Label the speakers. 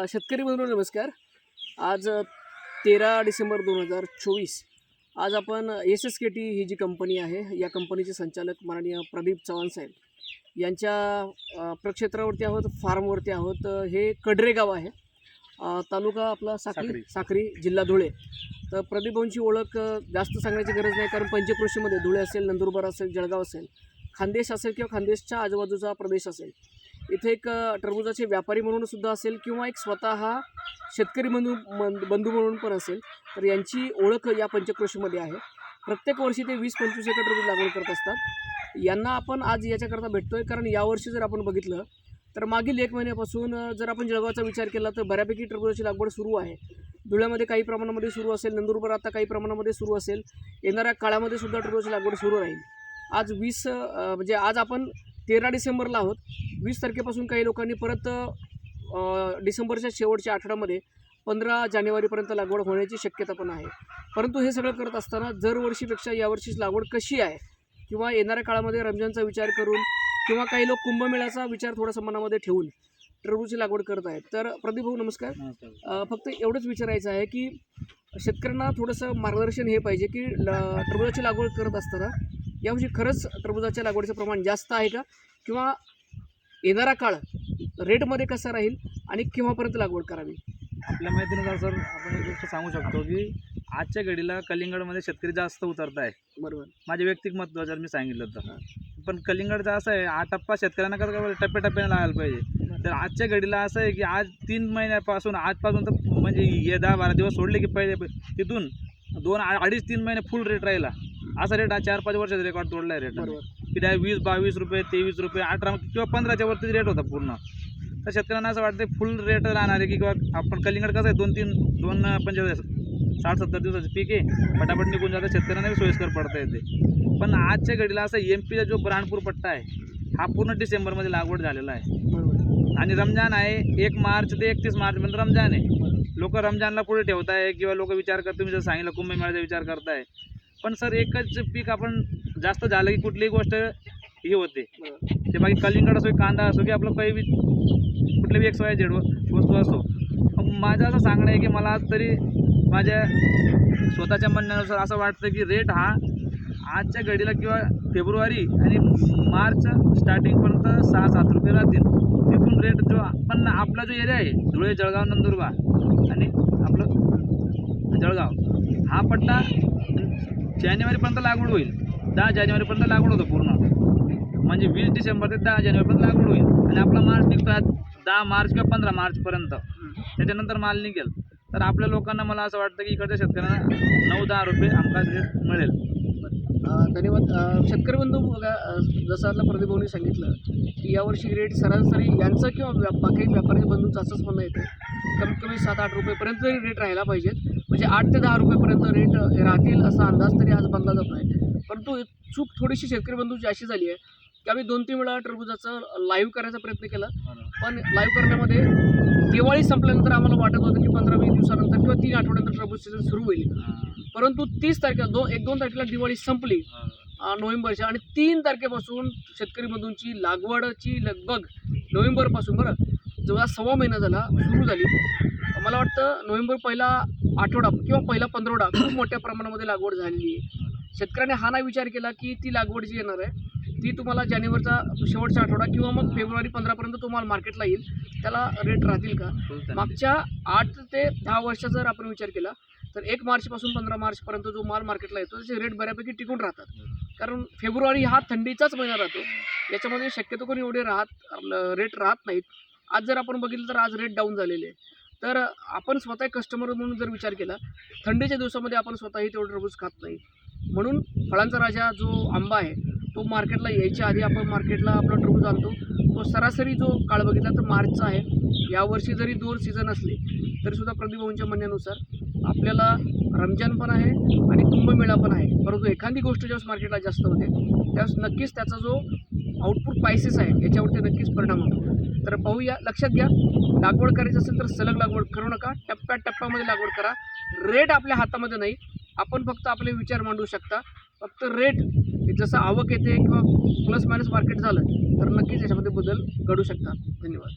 Speaker 1: शेतकरी बंधू नमस्कार. आज 13 डिसेंबर 2024. आज आपण SSKT ही जी कंपनी आहे, या कंपनीचे संचालक माननीय प्रदीप चव्हाण साहेब यांच्या प्रक्षेत्रावरती आहोत, फार्मवरती आहोत. हे कडरे गाव आहे, तालुका आपला साक्री, जिल्हा धुळे. तर प्रदीप भाऊंची ओळख जास्त सांगण्याची गरज नाही, कारण पंचक्रोशीमध्ये धुळे असेल, नंदुरबार असेल, जळगाव असेल, खानदेश असेल किंवा खानदेशच्या आजूबाजूचा प्रदेश असेल, इथे एक टरबूजाचे व्यापारी म्हणून सुद्धा असेल किंवा एक स्वतः शेतकरी बंधू म्हणून पण असेल, तर यांची ओळख या पंचक्रोशीमध्ये आहे. प्रत्येक वर्षी ते 20-25 एकर टरबूज लागवड करत असतात. यांना आपण आज याच्याकरता भेटतोय, कारण यावर्षी जर आपण बघितलं तर मागील 1 महिन्यापासून जर आपण जळगावचा विचार केला तर बऱ्यापैकी टरबूजाची लागवड सुरू आहे. धुळ्यामध्ये काही प्रमाणामध्ये सुरू असेल, नंदुरबार आता काही प्रमाणामध्ये सुरू असेल, येणाऱ्या काळामध्ये सुद्धा टरबूजाची लागवड सुरू राहील. आज म्हणजे आज आपण 13 डिसेंबरला आहोत. 20 तारखेपासून काही लोकांनी परत डिसेंबरच्या शेवटच्या आठवड्यामध्ये 15 जानेवारीपर्यंत लागवड होण्याची शक्यता पण आहे. परंतु हे सगळं करत असताना दरवर्षीपेक्षा यावर्षीच लागवड कशी आहे किंवा येणाऱ्या काळामध्ये रमजानचा विचार करून किंवा काही लोक कुंभमेळ्याचा विचार थोडासा मनामध्ये ठेवून टरबूजची लागवड करत आहेत. तर प्रदीप भाऊ नमस्कार. फक्त एवढंच विचारायचं आहे की शेतकऱ्यांना थोडंसं मार्गदर्शन हे पाहिजे की टरबूजाची लागवड करत असताना यावर्षी खरंच टरबूजाच्या लागवडीचं प्रमाण जास्त आहे का, किंवा येणारा काळ रेटमध्ये कसा राहील आणि केव्हापर्यंत लागवड करावी?
Speaker 2: आपल्या माहितीनुसार सर आपण एक गोष्ट सांगू शकतो की आजच्या घडीला कलिंगडमध्ये शेतकरी जास्त उतरत आहे.
Speaker 1: बरोबर,
Speaker 2: माझे वैयक्तिक मत जर मी सांगितलं तर. पण कलिंगडचा असं आहे, हा टप्पा शेतकऱ्यांना कसं टप्प्याटप्प्याने लागायला पाहिजे. तर आजच्या घडीला असं आहे की आज 3 महिन्यापासून आजपासून तर म्हणजे हे 10-12 दिवस सोडले की पहिले तिथून 2-2.5-3 महिने फुल रेट राहिला. असा रेट हा 4-5 वर्षाचा रेकॉर्ड तोडला आहे रेट. की त्या 20-22 रुपये, 23 रुपये, 18 किंवा 15च्या वरतीच रेट होता पूर्ण. तर शेतकऱ्यांना असं वाटतं फुल रेट राहणार आहे की किंवा आपण कलिंगड कसं आहे 60-70 दिवसाचं पीक आहे, फटाफट निघून जातं, शेतकऱ्यांना सोयीस्कर पडता येते. पण आजच्या घडीला असं MP चा जो बुऱ्हाणपूर पट्टा आहे हा पूर्ण डिसेंबरमध्ये लागवड झालेला आहे. आणि रमजान आहे 1 मार्च ते 31 मार्चपर्यंत रमजान आहे. लोक रमजानला पुढे ठेवत आहे किंवा लोक विचार करतात, तुम्ही जर सांगितलं कुंभमेळ्याचा विचार करताय. पण सर एकच पीक आपण जास्त झालं की कुठलीही गोष्ट ही होते. ते बाकी कलिंगड असो, कांदा असो, की आपलं काही कुठल्याही XYZ वस्तू असो. माझं असं सांगणं आहे की मला तरी माझ्या स्वतःच्या म्हणण्यानुसार असं वाटतं की रेट हा आजच्या घडीला किंवा फेब्रुवारी आणि मार्च स्टार्टिंगपर्यंत 6-7 रुपये राहतील. तिथून रेट जो पण आपला जो एरिया आहे धुळे, जळगाव, नंदुरबार आणि आपलं जळगाव हा पट्टा जानेवारीपर्यंत लागवड होईल. 10 जानेवारीपर्यंत लागवड होतं पूर्ण, म्हणजे 20 डिसेंबर ते 10 जानेवारीपर्यंत लागवड होईल. आणि आपला मार्च निघतो 10 मार्च किंवा 15 मार्चपर्यंत, त्याच्यानंतर माल निघेल. तर आपल्या लोकांना मला असं वाटतं की इकडच्या शेतकऱ्यांना 9-10 रुपये हमखास रेट मिळेल.
Speaker 1: धन्यवाद. शेतकरी बंधू बघा, जसं आता प्रदीप भाऊंनी सांगितलं की यावर्षी रेट सरासरी यांचं किंवा बाकी व्यापारी बंधूंचं असंच म्हणणं येतं, कमीत कमी 7-8 रुपयेपर्यंत तरी रेट राहायला पाहिजेत. म्हणजे 8 ते 10 रुपयेपर्यंत रेट राहतील असा अंदाज तरी आज बांधला जातो आहे. परंतु चूक थोडीशी शेतकरी बंधूंची अशी झाली आहे की आम्ही 2-3 वेळा टरबूजाचं लाईव्ह करायचा प्रयत्न केला, पण लाईव्ह करण्यामध्ये दिवाळी संपल्यानंतर आम्हाला वाटत होतं की 15-20 दिवसानंतर किंवा 3 आठवड्यानंतर टरबूज सीझन सुरू होईल. परंतु 30 तारखेला 1-2 तारखेला दिवाळी संपली नोव्हेंबरच्या, आणि 3 तारखेपासून शेतकरी बंधूंची लागवडची लगभग नोव्हेंबरपासून जेव्हा 1.25 महिना झाला सुरू झाली. मला वाटतं नोव्हेंबर पहिला आठवडा किंवा पहिला 15 खूप मोठ्या प्रमाणामध्ये लागवड झालेली आहे. शेतकऱ्याने हा नाही विचार केला की ती लागवड जी येणार आहे ती तुम्हाला जानेवारीचा शेवटचा आठवडा किंवा मग फेब्रुवारी 15पर्यंत तुम्हाला मार्केटला येईल, त्याला रेट राहतील का. मागच्या 8 ते 10 वर्षाचा जर आपण विचार केला तर 1 मार्चपासून 15 मार्चपर्यंत जो माल मार्केटला येतो त्याचे रेट बऱ्यापैकी टिकून राहतात. कारण फेब्रुवारी हा थंडीचाच महिना राहतो, याच्यामध्ये शक्यतो कोणी एवढे रेट राहत नाहीत. आज जर आपण बघितलं तर आज रेट डाऊन झालेले आहे. तर आपण स्वतः कस्टमर म्हणून जर विचार केला, थंडीच्या दिवसामध्ये आपण स्वतःही तेवढं टरबूज खात नाही. म्हणून फळांचा राजा जो आंबा आहे तो मार्केटला यायच्या आधी आपण मार्केटला आपला टरबूज आणतो. तो सरासरी जो काळ बघितला तर मार्चचा आहे. यावर्षी जरी 2 सीझन असले तरीसुद्धा प्रदीप भाऊंच्या म्हणण्यानुसार आपल्याला रमजान पण आहे आणि कुंभमेळा पण आहे. परंतु एखादी गोष्ट ज्यावेळेस मार्केटला जास्त होते त्यावेळेस नक्कीच त्याचा जो आउटपुट प्राइसेस आहे याच्यावरती नक्कीच परिणाम होतो. तर पाहूया, लक्षात घ्या, लागवड करायची असेल तर सलग लागवड करू नका, टप्प्याटप्प्यामध्ये लागवड करा. रेट आपल्या हातामध्ये नाही, आपण फक्त आपले विचार मांडू शकता. फक्त रेट जसं आवक येते किंवा प्लस मायनस मार्केट झालं तर नक्कीच याच्यामध्ये बदल घडू शकतात. धन्यवाद.